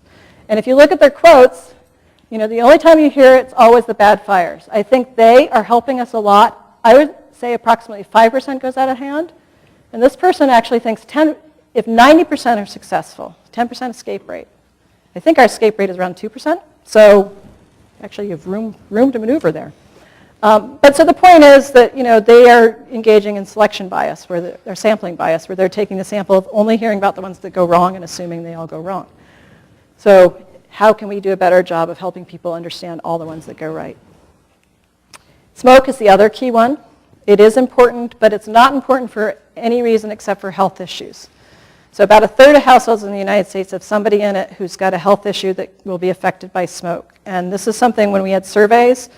And if you look at their quotes, the only time you hear it's always the bad fires. I think they are helping us a lot. I would say approximately 5% goes out of hand. And this person actually thinks if 90% are successful, 10% escape rate. I think our escape rate is around 2%. So actually you have room to maneuver there. But so the point is that they are engaging in selection bias, where they're sampling bias, where they're taking the sample of only hearing about the ones that go wrong and assuming they all go wrong. So how can we do a better job of helping people understand all the ones that go right? Smoke is the other key one. It is important, but it's not important for any reason except for health issues. So about a third of households in the United States have somebody in it who's got a health issue that will be affected by smoke. And this is something when we had surveys,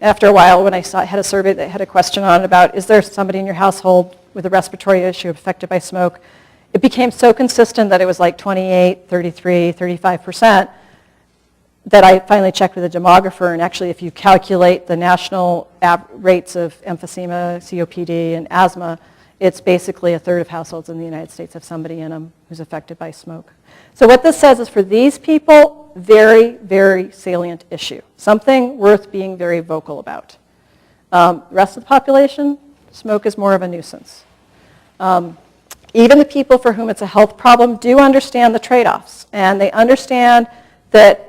after a while when I had a survey that had a question on it about, is there somebody in your household with a respiratory issue affected by smoke? It became so consistent that it was like 28, 33, 35%, that I finally checked with a demographer, and actually if you calculate the national rates of emphysema, COPD, and asthma, it's basically a third of households in the United States have somebody in them who's affected by smoke. So what this says is for these people, very, very salient issue, something worth being very vocal about. Rest of the population, smoke is more of a nuisance. Even the people for whom it's a health problem do understand the trade-offs, and they understand that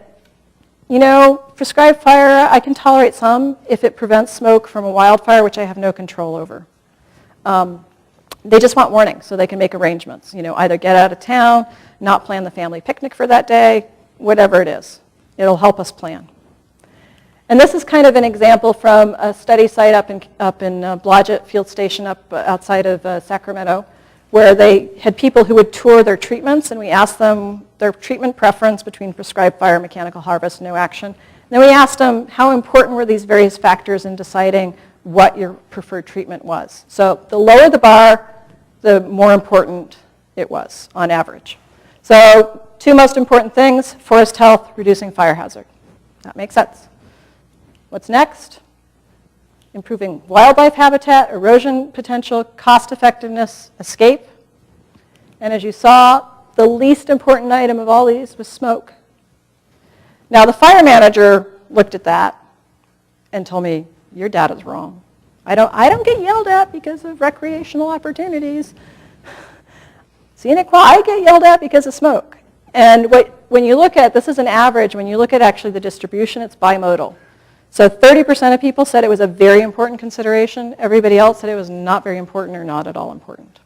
prescribed fire, I can tolerate some if it prevents smoke from a wildfire, which I have no control over. They just want warning so they can make arrangements. Either get out of town, not plan the family picnic for that day, whatever it is. It'll help us plan. And this is kind of an example from a study site up in Blodgett field station up outside of Sacramento, where they had people who would tour their treatments, and we asked them their treatment preference between prescribed fire, mechanical harvest, no action. And then we asked them how important were these various factors in deciding what your preferred treatment was. So the lower the bar, the more important it was on average. So two most important things, forest health, reducing fire hazard. That makes sense. What's next? Improving wildlife habitat, erosion potential, cost effectiveness, escape. And as you saw, the least important item of all these was smoke. Now the fire manager looked at that and told me, your data's wrong. I don't get yelled at because of recreational opportunities. Scenic quality, I get yelled at because of smoke. And when you look at, this is an average, when you look at actually the distribution, it's bimodal. So 30% of people said it was a very important consideration. Everybody else said it was not very important or not at all important.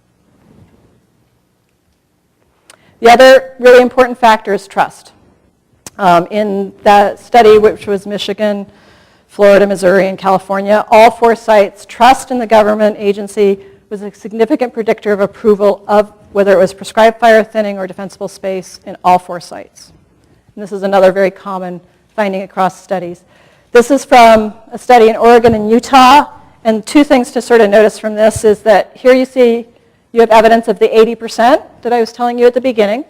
The other really important factor is trust. In that study, which was Michigan, Florida, Missouri, and California, all 4 sites, trust in the government agency was a significant predictor of approval of whether it was prescribed fire thinning or defensible space in all 4 sites. And this is another very common finding across studies. This is from a study in Oregon and Utah, and 2 things to sort of notice from this is that here you see you have evidence of the 80% that I was telling you at the beginning,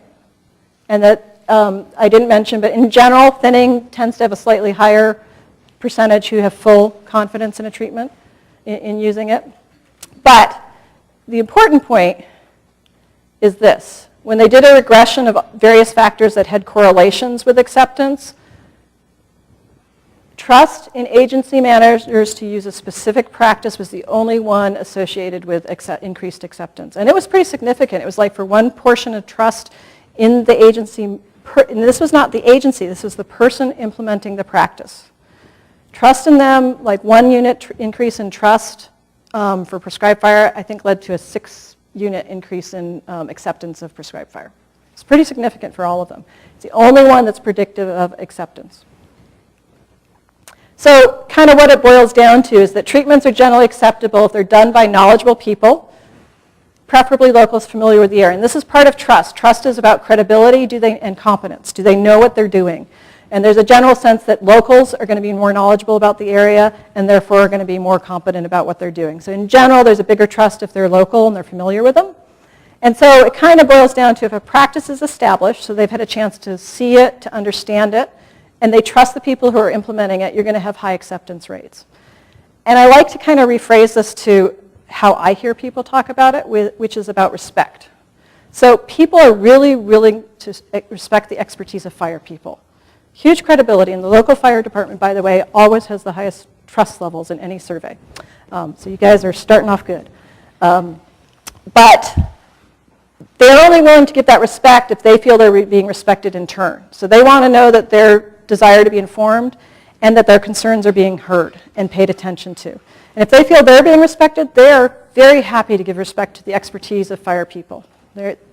and that I didn't mention, but in general, thinning tends to have a slightly higher percentage who have full confidence in a treatment in using it. But the important point is this. When they did a regression of various factors that had correlations with acceptance, trust in agency managers to use a specific practice was the only one associated with increased acceptance. And it was pretty significant. It was like for one portion of trust in the agency, and this was not the agency, this was the person implementing the practice. Trust in them, like 1 unit increase in trust for prescribed fire, I think led to a 6-unit increase in acceptance of prescribed fire. It's pretty significant for all of them. It's the only one that's predictive of acceptance. So kind of what it boils down to is that treatments are generally acceptable if they're done by knowledgeable people, preferably locals familiar with the area. And this is part of trust. Trust is about credibility and competence. Do they know what they're doing? And there's a general sense that locals are going to be more knowledgeable about the area and therefore are going to be more competent about what they're doing. So in general, there's a bigger trust if they're local and they're familiar with them. And so it kind of boils down to if a practice is established, so they've had a chance to see it, to understand it, and they trust the people who are implementing it, you're going to have high acceptance rates. And I like to kind of rephrase this to how I hear people talk about it, which is about respect. So people are really willing to respect the expertise of fire people. Huge credibility, and the local fire department, by the way, always has the highest trust levels in any survey. So you guys are starting off good. But they're only willing to give that respect if they feel they're being respected in turn. So they want to know that their desire to be informed and that their concerns are being heard and paid attention to. And if they feel they're being respected, they're very happy to give respect to the expertise of fire people.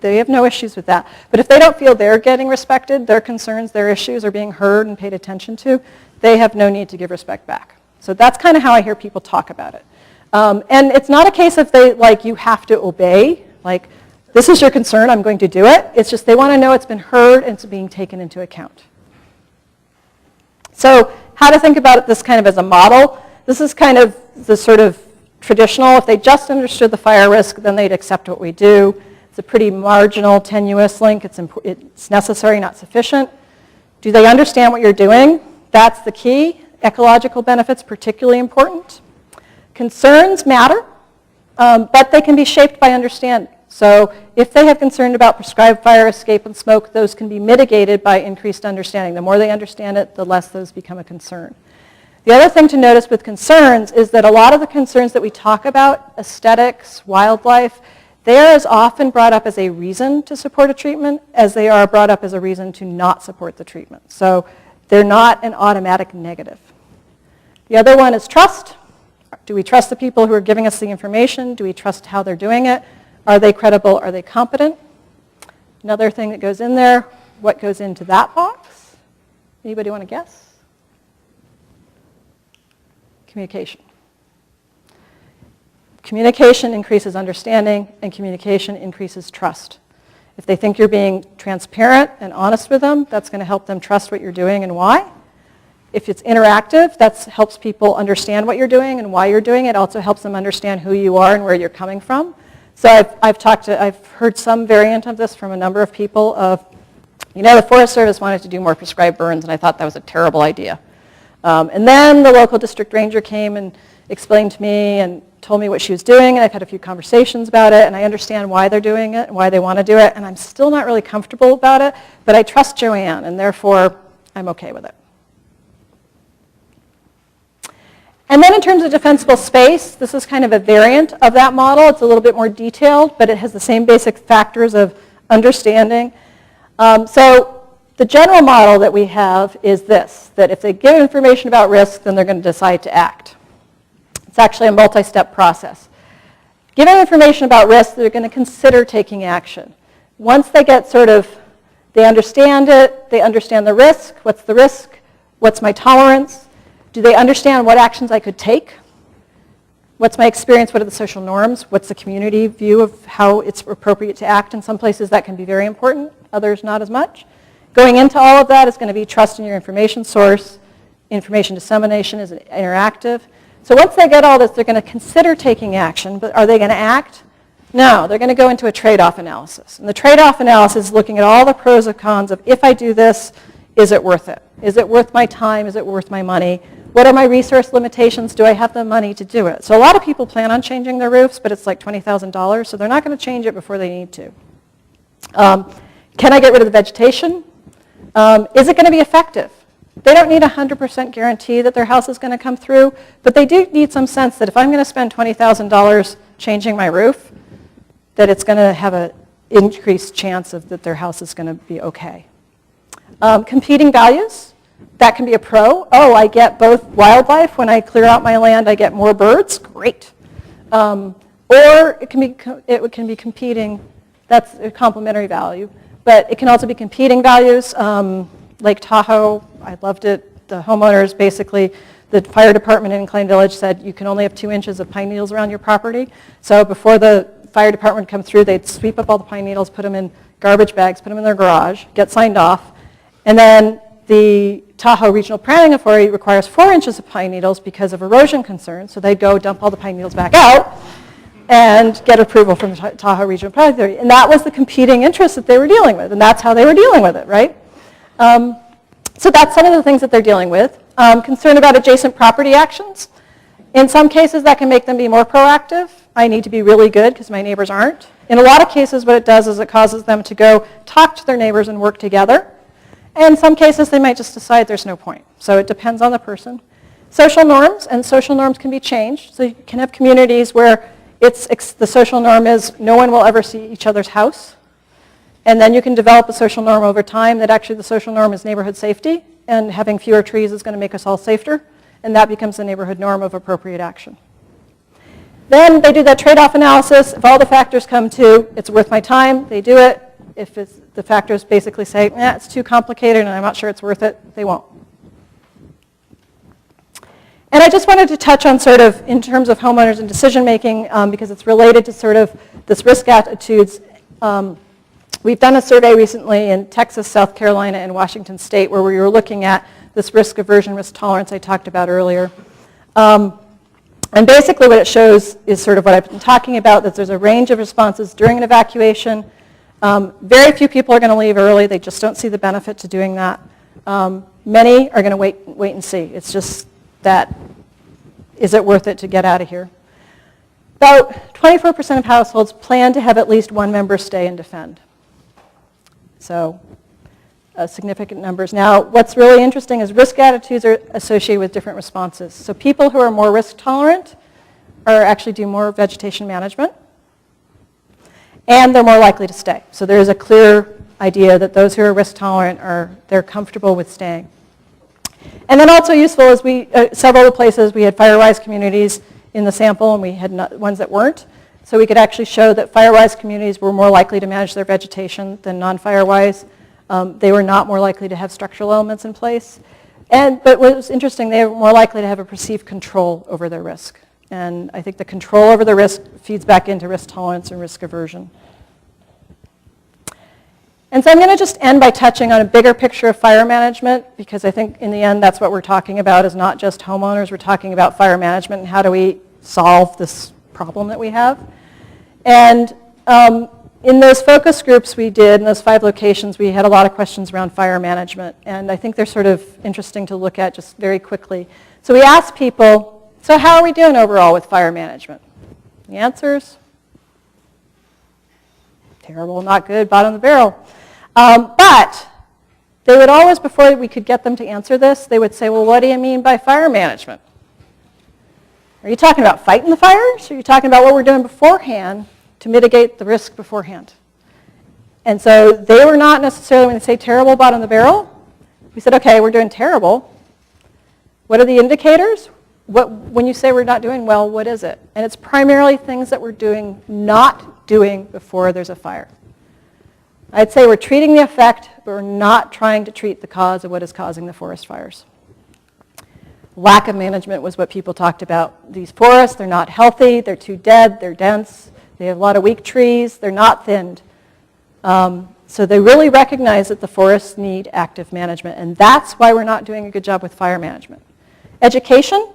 They have no issues with that. But if they don't feel they're getting respected, their concerns, their issues are being heard and paid attention to, they have no need to give respect back. So that's kind of how I hear people talk about it. And it's not a case of you have to obey, like, this is your concern, I'm going to do it. It's just they want to know it's been heard and it's being taken into account. So how to think about this kind of as a model. This is kind of the sort of traditional. If they just understood the fire risk, then they'd accept what we do. It's a pretty marginal, tenuous link. It's necessary, not sufficient. Do they understand what you're doing? That's the key. Ecological benefits, particularly important. Concerns matter, but they can be shaped by understanding. So if they have concern about prescribed fire escape and smoke, those can be mitigated by increased understanding. The more they understand it, the less those become a concern. The other thing to notice with concerns is that a lot of the concerns that we talk about, aesthetics, wildlife, they are as often brought up as a reason to support a treatment as they are brought up as a reason to not support the treatment. So they're not an automatic negative. The other one is trust. Do we trust the people who are giving us the information? Do we trust how they're doing it? Are they credible? Are they competent? Another thing that goes in there, what goes into that box? Anybody want to guess? Communication. Communication increases understanding, and communication increases trust. If they think you're being transparent and honest with them, that's going to help them trust what you're doing and why. If it's interactive, that helps people understand what you're doing and why you're doing it. It also helps them understand who you are and where you're coming from. So I've heard some variant of this from a number of people of, the Forest Service wanted to do more prescribed burns, and I thought that was a terrible idea. And then the local district ranger came and explained to me and told me what she was doing, and I've had a few conversations about it, and I understand why they're doing it and why they want to do it, and I'm still not really comfortable about it, but I trust Joanne, and therefore I'm okay with it. And then in terms of defensible space, this is kind of a variant of that model. It's a little bit more detailed, but it has the same basic factors of understanding. So the general model that we have is this, that if they give information about risk, then they're going to decide to act. It's actually a multi-step process. Given information about risk, they're going to consider taking action. Once they get they understand it, they understand the risk. What's the risk? What's my tolerance? Do they understand what actions I could take? What's my experience? What are the social norms? What's the community view of how it's appropriate to act? In some places that can be very important, others not as much. Going into all of that is going to be trust in your information source. Information dissemination is interactive. So once they get all this, they're going to consider taking action, but are they going to act? No, they're going to go into a trade-off analysis. And the trade-off analysis is looking at all the pros and cons of if I do this, is it worth it? Is it worth my time? Is it worth my money? What are my resource limitations? Do I have the money to do it? So a lot of people plan on changing their roofs, but it's like $20,000, so they're not going to change it before they need to. Can I get rid of the vegetation? Is it going to be effective? They don't need a 100% guarantee that their house is going to come through, but they do need some sense that if I'm going to spend $20,000 changing my roof, that it's going to have an increased chance of that their house is going to be okay. Competing values. That can be a pro. Oh, I get both wildlife. When I clear out my land, I get more birds. Great. Or it can be competing. That's a complementary value. But it can also be competing values. Lake Tahoe, I loved it. The homeowners basically, the fire department in Klein Village said you can only have 2 inches of pine needles around your property. So before the fire department would come through, they'd sweep up all the pine needles, put them in garbage bags, put them in their garage, get signed off. And then the Tahoe Regional Planning Authority requires 4 inches of pine needles because of erosion concerns. So they'd go dump all the pine needles back out and get approval from the Tahoe Regional Planning Authority. And that was the competing interest that they were dealing with. And that's how they were dealing with it, right? So that's some of the things that they're dealing with. Concern about adjacent property actions. In some cases, that can make them be more proactive. I need to be really good because my neighbors aren't. In a lot of cases, what it does is it causes them to go talk to their neighbors and work together. And in some cases, they might just decide there's no point. So it depends on the person. Social norms, and social norms can be changed. So you can have communities where the social norm is no one will ever see each other's house. And then you can develop a social norm over time that actually the social norm is neighborhood safety, and having fewer trees is going to make us all safer, and that becomes the neighborhood norm of appropriate action. Then they do that trade-off analysis. If all the factors come to, it's worth my time, they do it. If the factors basically say, it's too complicated and I'm not sure it's worth it, they won't. And I just wanted to touch on sort of in terms of homeowners and decision making because it's related to sort of this risk attitudes. We've done a survey recently in Texas, South Carolina, and Washington State where we were looking at this risk aversion, risk tolerance I talked about earlier. And basically what it shows is sort of what I've been talking about, that there's a range of responses during an evacuation. Very few people are going to leave early. They just don't see the benefit to doing that. Many are going to wait and see. It's just that, is it worth it to get out of here? About 24% of households plan to have at least one member stay and defend. So significant numbers. Now, what's really interesting is risk attitudes are associated with different responses. So people who are more risk tolerant actually do more vegetation management, and they're more likely to stay. So there is a clear idea that those who are risk tolerant they're comfortable with staying. And then also useful is several places we had fire-wise communities in the sample, and we had ones that weren't. So we could actually show that fire-wise communities were more likely to manage their vegetation than non-fire-wise. They were not more likely to have structural elements in place. But what was interesting, they were more likely to have a perceived control over their risk. And I think the control over the risk feeds back into risk tolerance and risk aversion. And so I'm going to just end by touching on a bigger picture of fire management, because I think in the end that's what we're talking about, is not just homeowners. We're talking about fire management and how do we solve this problem that we have. And in those focus groups we did, in those 5 locations, we had a lot of questions around fire management. And I think they're sort of interesting to look at just very quickly. So we asked people, so how are we doing overall with fire management? The answers, terrible, not good, bottom of the barrel. But they would always, before we could get them to answer this, they would say, well, what do you mean by fire management? Are you talking about fighting the fires? Or are you talking about what we're doing beforehand to mitigate the risk beforehand? And so they were not necessarily, when they say terrible, bottom of the barrel, we said, okay, we're doing terrible. What are the indicators? When you say we're not doing well, what is it? And it's primarily things that we're not doing before there's a fire. I'd say we're treating the effect, but we're not trying to treat the cause of what is causing the forest fires. Lack of management was what people talked about. These forests, they're not healthy, they're too dead, they're dense, they have a lot of weak trees, they're not thinned. So they really recognize that the forests need active management, and that's why we're not doing a good job with fire management. Education.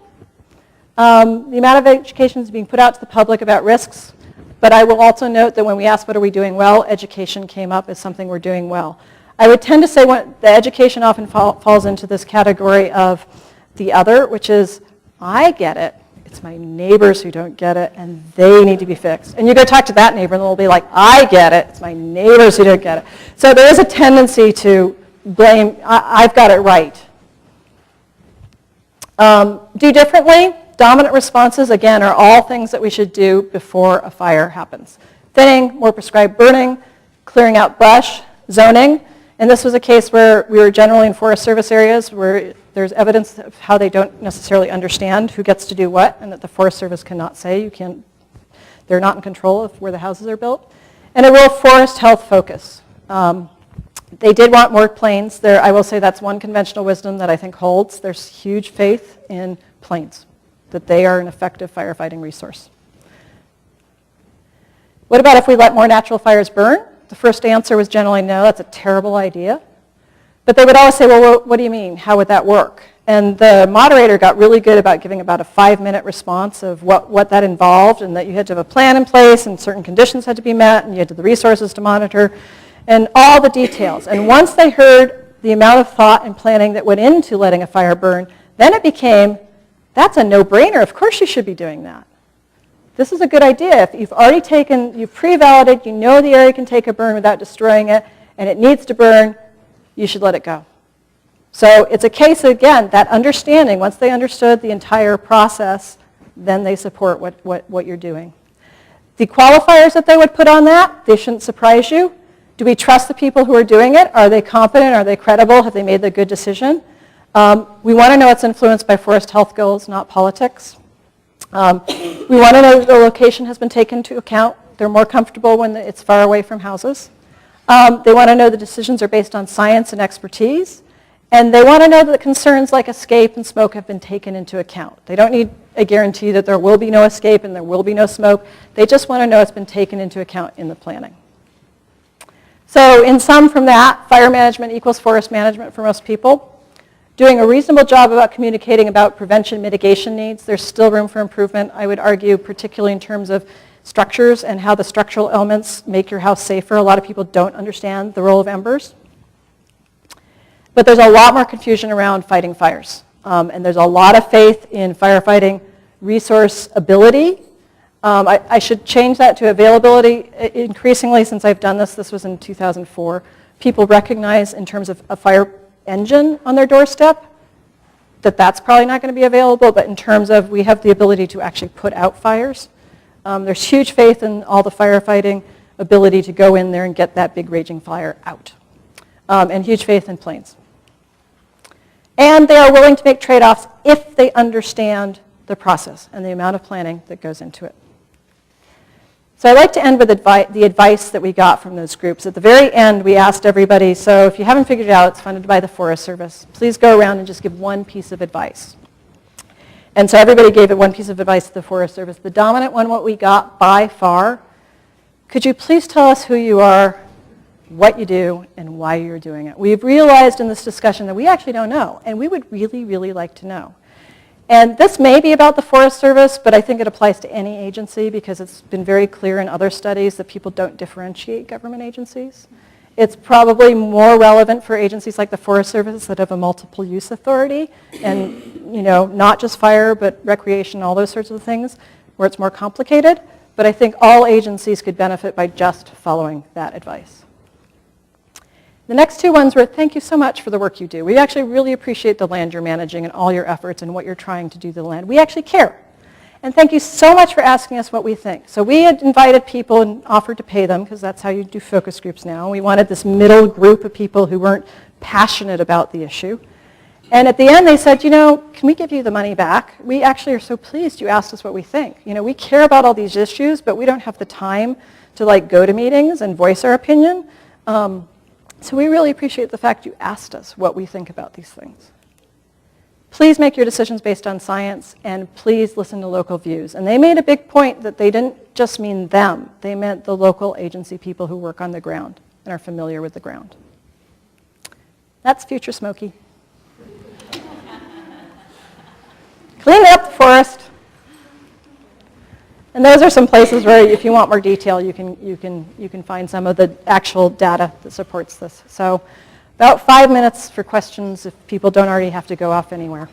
The amount of education is being put out to the public about risks, but I will also note that when we asked what are we doing well, education came up as something we're doing well. I would tend to say the education often falls into this category of the other, which is, I get it, it's my neighbors who don't get it, and they need to be fixed. And you go talk to that neighbor, and they'll be like, I get it, it's my neighbors who don't get it. So there is a tendency to blame, I've got it right. Do differently. Dominant responses, again, are all things that we should do before a fire happens. Thinning, more prescribed burning, clearing out brush, zoning. And this was a case where we were generally in Forest Service areas where there's evidence of how they don't necessarily understand who gets to do what, and that the Forest Service cannot say. They're not in control of where the houses are built. And a real forest health focus. They did want more planes. I will say that's one conventional wisdom that I think holds. There's huge faith in planes, that they are an effective firefighting resource. What about if we let more natural fires burn? The first answer was generally no, that's a terrible idea. But they would always say, well, what do you mean? How would that work? And the moderator got really good about giving about a 5-minute response of what that involved, and that you had to have a plan in place, and certain conditions had to be met, and you had the resources to monitor, and all the details. And once they heard the amount of thought and planning that went into letting a fire burn, then it became, That's a no-brainer. Of course you should be doing that. This is a good idea. If you've already you've pre-validated, you know the area can take a burn without destroying it, and it needs to burn, you should let it go. So it's a case, again, that understanding, once they understood the entire process, then they support what you're doing. The qualifiers that they would put on that, they shouldn't surprise you. Do we trust the people who are doing it? Are they competent? Are they credible? Have they made the good decision? We want to know it's influenced by forest health goals, not politics. We want to know that the location has been taken into account. They're more comfortable when it's far away from houses. They want to know the decisions are based on science and expertise. And they want to know that concerns like escape and smoke have been taken into account. They don't need a guarantee that there will be no escape and there will be no smoke. They just want to know it's been taken into account in the planning. So in sum from that, fire management equals forest management for most people. Doing a reasonable job about communicating about prevention mitigation needs. There's still room for improvement, I would argue, particularly in terms of structures and how the structural elements make your house safer. A lot of people don't understand the role of embers. But there's a lot more confusion around fighting fires. And there's a lot of faith in firefighting resource ability. I should change that to availability. Increasingly, since I've done this was in 2004, people recognize in terms of a fire engine on their doorstep that that's probably not going to be available, but in terms of we have the ability to actually put out fires. There's huge faith in all the firefighting ability to go in there and get that big raging fire out. And huge faith in planes. And they are willing to make trade-offs if they understand the process and the amount of planning that goes into it. So I'd like to end with the advice that we got from those groups. At the very end, we asked everybody, so if you haven't figured it out, it's funded by the Forest Service. Please go around and just give one piece of advice. And so everybody gave it one piece of advice to the Forest Service. The dominant one, what we got by far, could you please tell us who you are, what you do, and why you're doing it? We've realized in this discussion that we actually don't know, and we would really, really like to know. And this may be about the Forest Service, but I think it applies to any agency because it's been very clear in other studies that people don't differentiate government agencies. It's probably more relevant for agencies like the Forest Service that have a multiple use authority and, not just fire, but recreation, all those sorts of things, where it's more complicated. But I think all agencies could benefit by just following that advice. The next two ones were, thank you so much for the work you do. We actually really appreciate the land you're managing and all your efforts and what you're trying to do to the land. We actually care. And thank you so much for asking us what we think. So we had invited people and offered to pay them, because that's how you do focus groups now. We wanted this middle group of people who weren't passionate about the issue. And at the end they said, can we give you the money back? We actually are so pleased you asked us what we think. We care about all these issues, but we don't have the time to go to meetings and voice our opinion. So we really appreciate the fact you asked us what we think about these things. Please make your decisions based on science, and please listen to local views. And they made a big point that they didn't just mean them. They meant the local agency people who work on the ground and are familiar with the ground. That's future Smokey. Clean up the forest. And those are some places where if you want more detail, you can find some of the actual data that supports this. So about 5 minutes for questions if people don't already have to go off anywhere.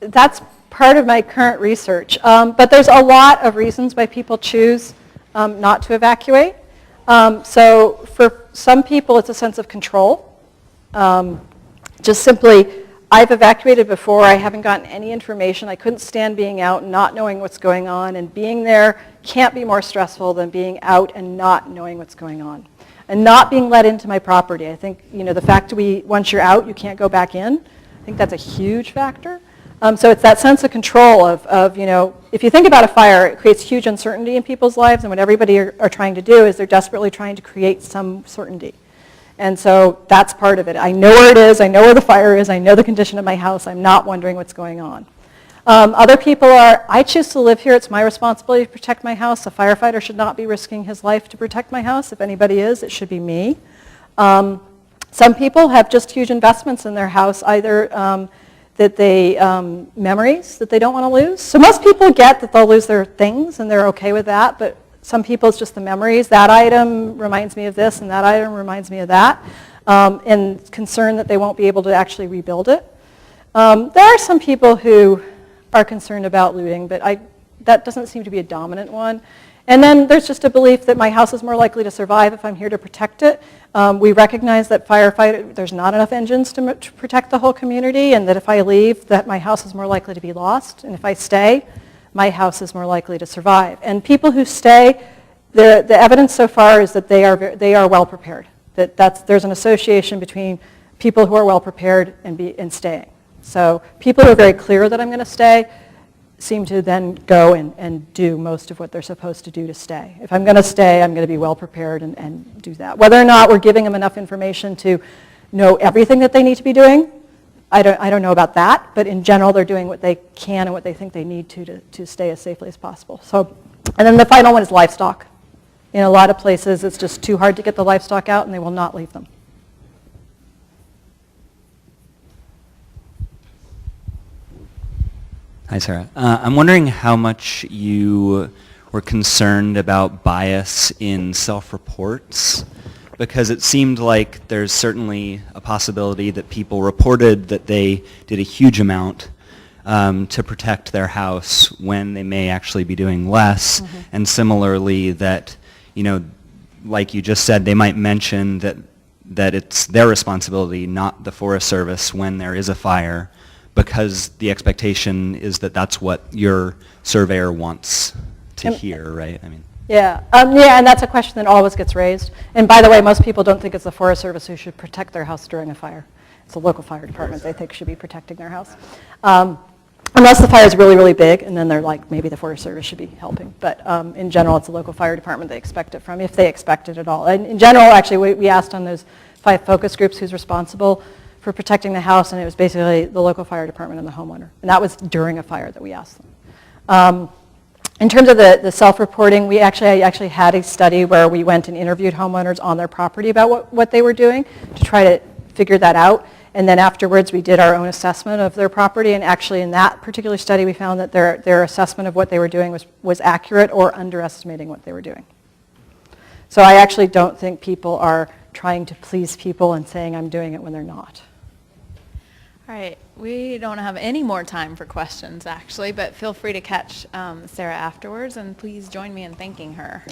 That's part of my current research. But there's a lot of reasons why people choose not to evacuate. So for some people, it's a sense of control. Just simply, I've evacuated before. I haven't gotten any information. I couldn't stand being out and not knowing what's going on. And being there can't be more stressful than being out and not knowing what's going on. And not being let into my property. I think, the fact once you're out, you can't go back in. I think that's a huge factor. So it's that sense of control of if you think about a fire, it creates huge uncertainty in people's lives, and what everybody are trying to do is they're desperately trying to create some certainty. And so that's part of it. I know where it is, I know where the fire is, I know the condition of my house, I'm not wondering what's going on. Other people are, I choose to live here, it's my responsibility to protect my house. A firefighter should not be risking his life to protect my house. If anybody is, it should be me. Some people have just huge investments in their house, either memories that they don't want to lose. So most people get that they'll lose their things and they're okay with that, but some people it's just the memories. That item reminds me of this and that item reminds me of that, and concern that they won't be able to actually rebuild it. There are some people who are concerned about looting, but that doesn't seem to be a dominant one. And then there's just a belief that my house is more likely to survive if I'm here to protect it. We recognize that there's not enough engines to protect the whole community, and that if I leave, that my house is more likely to be lost. And if I stay, my house is more likely to survive. And people who stay, the evidence so far is that they are well prepared. There's an association between people who are well prepared and staying. So people who are very clear that I'm going to stay seem to then go and do most of what they're supposed to do to stay. If I'm going to stay, I'm going to be well prepared and do that. Whether or not we're giving them enough information to know everything that they need to be doing, I don't know about that, but in general, they're doing what they can and what they think they need to stay as safely as possible. So, and then the final one is livestock. In a lot of places, it's just too hard to get the livestock out, and they will not leave them. Hi, Sarah. I'm wondering how much you were concerned about bias in self-reports, because it seemed like there's certainly a possibility that people reported that they did a huge amount to protect their house when they may actually be doing less, and similarly that, like you just said, they might mention that it's their responsibility, not the Forest Service, when there is a fire, because the expectation is that that's what your surveyor wants to hear, right? Yeah, and that's a question that always gets raised. And by the way, most people don't think it's the Forest Service who should protect their house during a fire. It's the local fire department they think should be protecting their house. Unless the fire is really, really big, and then they're like, maybe the Forest Service should be helping. But in general, it's the local fire department they expect it from, if they expect it at all. And in general, actually, we asked on those 5 focus groups who's responsible for protecting the house, and it was basically the local fire department and the homeowner. And that was during a fire that we asked them. In terms of the self-reporting, I actually had a study where we went and interviewed homeowners on their property about what they were doing to try to figure that out. And then afterwards, we did our own assessment of their property. And actually, in that particular study, we found that their assessment of what they were doing was accurate or underestimating what they were doing. So I actually don't think people are trying to please people and saying I'm doing it when they're not. All right, we don't have any more time for questions, actually, but feel free to catch Sarah afterwards, and please join me in thanking her.